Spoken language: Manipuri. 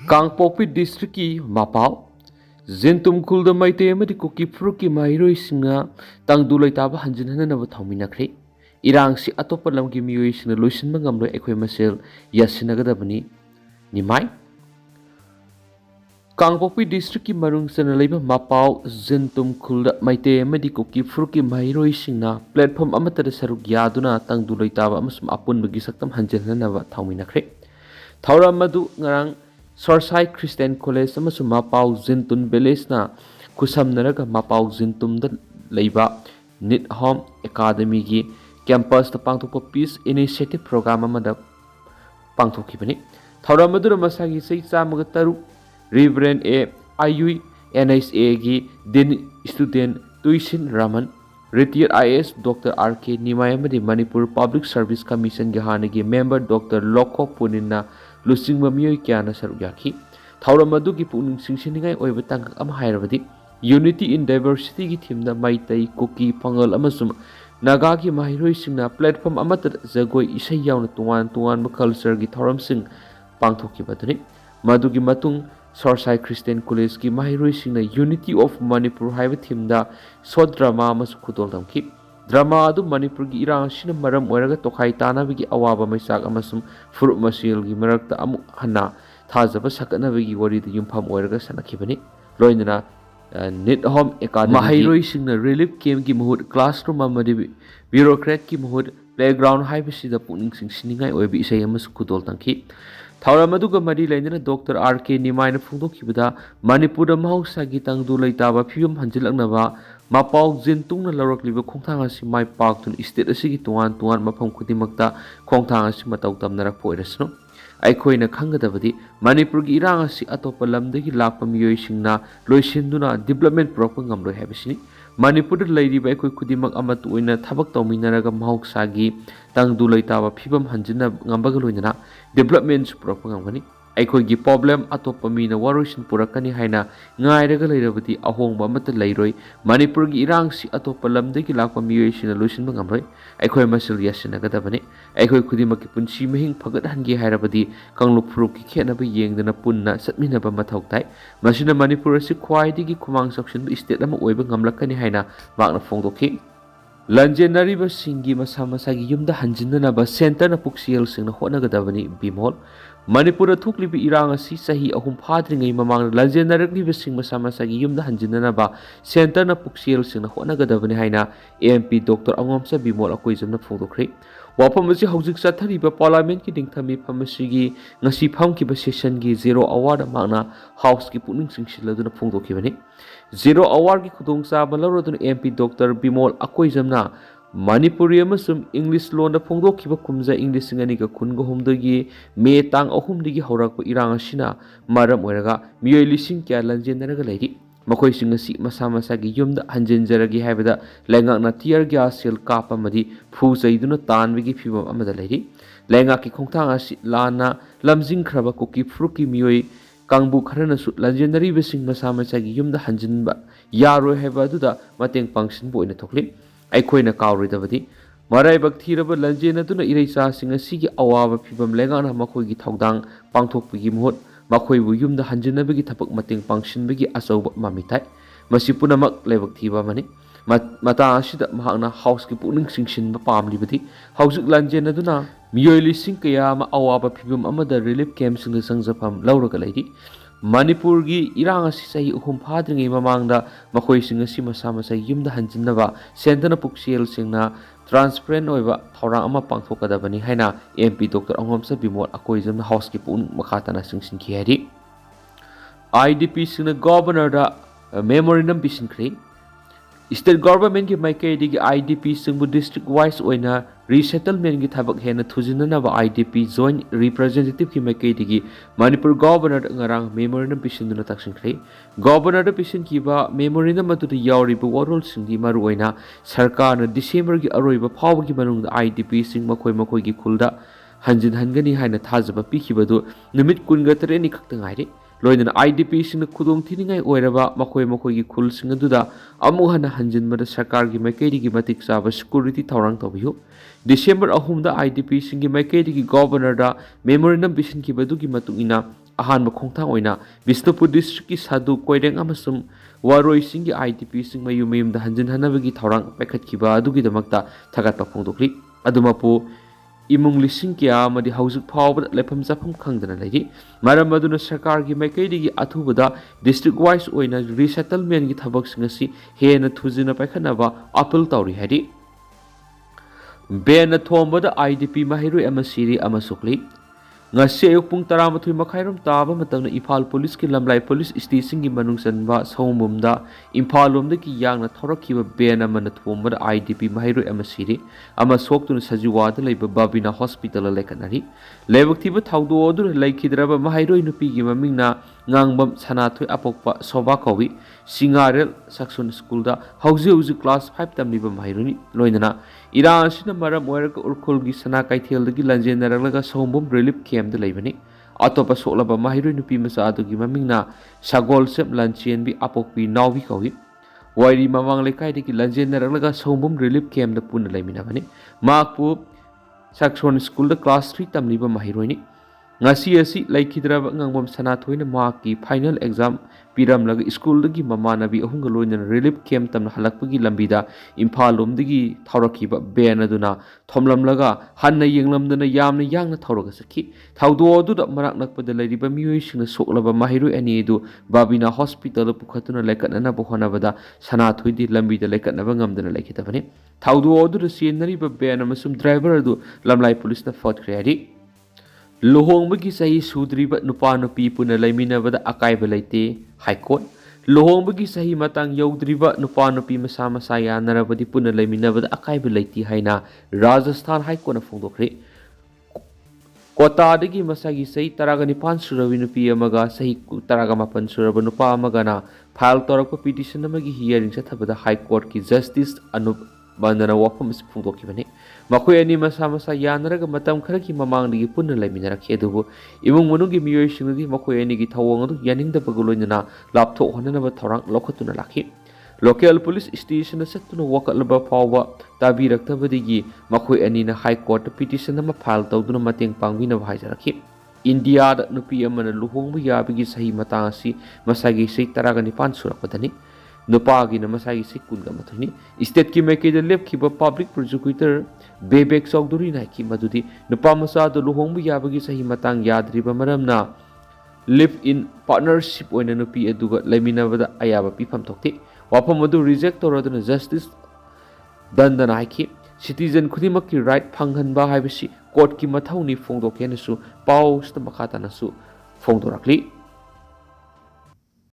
Kangpokpi District ki Mapao Zentum Kulda Meitei Kuki Furuki Mahiroi tangdu leitaba hanjinanaba Thounikhre Irang si atopa lamgi miyoi singna loisinba ngamloi ekhoi masel yasinagadabani nimai Kangpokpi District ki marung sana leiba Mapao Zentum Kulda Meitei Kuki Furuki Mahiroi singna platform amatada saruk yaduna tangdu leitaba amasum apunbagi saktam hanjinanaba Thounikhre Thauram madu ngarang Sorsai Christian College amasung Mapao Zintun Village na kusamnaraga Mapao Zintum da leiba Nit Home Academy gi campus da pangthokpa Peace Initiative program amada pangthokibani thauram madura masagi sei chamaga taru Reverend A IU NSA gi din student Tuisin Raman Retired IAS Dr. RK Nimai amadi Manipur Public Service Commission gi hanagi member Dr. Lokho Punina lusingba miyoi kyana saruk yaki thauram adugi puning singsiningai oiba tangkak ama hairabadi Unity in Diversity gi thimna Meitei Kuki Pangal amasum Naga gi mahiroi singna platform amata jagoi isai yauna tungan culture gi thauram sing pangthokibadani madugi matung Sorsai Christian College ki mahiroi singna Unity of Manipur haiba thimda sudriba amasu khudol damki drama adu Manipur gi irang sina maram oiraga tokhai tanabigi awaba maisak amasum furup masil gi marakta amu hana thajaba sakanabi gi wari da yumpham oiraga sanakhibani loinana Nit Home Academy mahiroi singna relief camp gi muhut classroom amadi bureaucrat ki muhut playground haibisida puning singsiningai oibi isai amas khudol tangki thauram aduga mari lainana Dr. RK Nimai na phungdokibada Manipur da mahausa gi tangdu leitaba phiyum hanjilaknaba Mapao Zintung na larakliba khongthang asi mai paktun state asigi tuan mafam khudimakta khongthang asi matau tamnarak poirasno aikoina khangadabadi Manipur gi irang asi atopa lamdagi lakpa miyoi singna loisinduna development proper ngamloi habisini Manipur da leiriba aikoi khudimak amatu oina thabak tawminaraga mahausa gi tangdu leitaba phibam hanjina ngambaga loinana development proper ngamgani aikoi gi problem atopa mina waroisin purakani haina ngairaga leirabati ahongba amata leiroi Manipur gi irang si atopa lamdagi lakpa miyoi sina loisinba ngamroi aikoi masil yasinagadabani aikoi khudimaki punsi mahing phagathangi hairabadi kangluk phuruk ki khenaba yengdana punna satminaba mathau tai masina Manipur asi khwaidigi khumang saksinba state ama oiba ngamlakani haina makna phongdokhi lanjenariba singi masa masagi yumda hanjinanaba center na puksiel singna honagadabani bimol Manipur thuklibi irang asi chahi ahum phadringai mamang lanjenarikliba sing masa masagi yumda hanjinanaba center na puksiel singna honagadabani haina MP Dr. Angomsa bimol akoijamna phongdokre wafam asi hojik chathariba parliament ki dingthami phamasigi ngasi phamkiba session gi 0 hour makna house ki puning singsiladuna phongdokibani 0 hour ki khudongcha balarodun MP Dr. Bimol akoijamna Manipuri amasum English loan da phongdokhiba kumja English ngani ka khungo humdagi me tang ahum digi haurakpa irang asina maram oiraga miyoi lising kya lanjenaraga leiri makhoi singasi masa masagi yumda hanjenjaragi haibada lengakna tear gas sel kapa madi phu chaiduna tanbigi phibam amada leiri lenga ki khongthang asi lana lamjing khraba kuki fruki miyoi kangbu kharana su lanjenari besing masa masagi yumda hanjinba yaroi haiba aduda mateng pangsin boina thokli aikoina kawridabadi maraibak thiraba lanjena duna ireisa singa sigi awaba phibam lengana makhoi gi thogdang pangthokpigi muhut makhoi bu yumda hanjinabagi thapak mateng pangsinbagi achauba mamitai masi punamak lebak thiba mani mata asida mahakna house ki puning singsinba pamlibadi haujik lanjena duna miyoi lising kaya ma awaba phibam amada relief camp singna sangjafam lauraga leiri Manipur gi irang asi chahi uhum phadringai mamangda makhoi singa si masa masa yumda hanjinaba sentana puksiel singna transparent oiba thorang ama pangthokadabani haina MP Dr. Angomsa Bimol akoijamna house ki pun makhatana singsin ki hari IDP singna governor da memorandum bisinkhre state government ki maikai digi IDP singbu district wise oina resettlement ki thabak hena thujinanaba IDP joint representative ki maikai digi Manipur governor ngarang memorandum bisinduna taksingkhre governor da bisin kiba memorandum atu yauriba warol singdi maru oina sarkar na December gi aroiba phawgi manungda IDP sing makhoi gi khulda hanjin hangani haina thajaba pikibadu numit 19 ni khakta ngairi loinana IDP singna khudong thiningai oiraba makhoi gi khul singaduda amu hana hanjinbada sarkar gi maikei gi matik chaba security thorang tobiyu December ahumda IDP singi maikei gi governor da memorandum bisin kibadu gi matungina ahanba khongthang oina Bisnupur district ki Sadu Koireng amasum waroi singi IDP sing mayum mayumda hanjinanabagi thorang paikhatkiba adugidamakta thagatpa phongdokli adumapu imung lising kya amadi haujuk phawbada lefam chafam khangdana leiri maram aduna sarkar gi maikaidigi athubada district wise oina resettlement gi thabak singasi hena thujina paikhanaba appeal tawri hadi Ben Thombada IDP Mahiru Amasiri Amasukli. Ngasi ayok pung taramatui makhairam taba matangna Imphal Police ki lamlai police station ki manungsanba saumumda Imphal lomda ki yangna thorakiba ben amana thombada IDP Mahiru Amasiri ama soktuna sajiwada leiba Babina Hospital lekanari lebaktiba thawdo odur laikhidraba Mahiru nupi gi mamingna ngangbam sanathoi apokpa soba kawi Singarel Saxon School da hauji class 5 tamliba Mahiruni loinana Iran sina maram oiraka urkhul gi sana kaithel gi lanjenaralaga sombom relief camp da leibani atopa soklaba Mahiru nupi masa adugi mamingna sagol sep lanchen bi apokpi nawi kawi wairi mamang lekai gi lanjenaralaga sombom relief camp da punna leiminabani makpu Saxon School da class 3 tamliba Mahiruni ngasi asi laikhidraba ngangbam sanathoina maki final exam piramlaga school dagi mamanabi ahunga loina relief camp tamna halakpagi lambida Imphal lomdagi thawrakiba ben aduna thomlamlaga hanna yenglamdana yamna yangna thawraga sakhi thawdo aduda marak nakpada leiriba miyoi singna soklaba Mahiru ani edu Babina Hospital pukhatuna lekatnana bohanabada sanathoidi lambida lekatnaba ngamdana lekhitabani thawdo aduda senariba ben amasum driver adu lamlai police na Thounikhre adi Luhongbagi chahi sudriba Nupa Nupi punna leiminabada akaiba leite High Court Luhongbagi chahi matang yaudriba Nupa Nupi masa masa yanarabadi punna leiminabada akaiba leite haina Rajasthan High Court na phongdokre Kotadagi masagi chahi 19 surabi nupi amaga chahi 18 suraba nupa amagana file torakpa petition amagi hearing chathabada High Court ki Justice Anup bandana wafam is phongdokibani makhoi ani masa masa yanaraga matam kharaki mamangdagi punna leiminarakhi adubu imung manugi miyoi singnadi makhoi ani gi thawong adu yaningdaba guloinana laptho honanaba thorang lokhatuna lakhi local police station satuna wakatlaba pawba tabiraktabadigi makhoi ani na High Court petition ama file tawduna mateng pangbina bhaijarakhi India da nupi amana luhongba yabigi sahi matang asi masagi sei 19 surakpadani Nupagi na masagi si kunga mathuni state ki meke da lep ki public prosecutor bebek sogduri na ki madudi nupa masa do luhongbu yabagi sahi matang yadriba maramna live in partnership oina nupi aduga leiminabada ayaba pifam thokte wafam adu reject toraduna justice dandana ki citizen khudimak ki right phanghanba haibasi court ki mathawni phongdokenasu paus ta makata nasu phongdorakli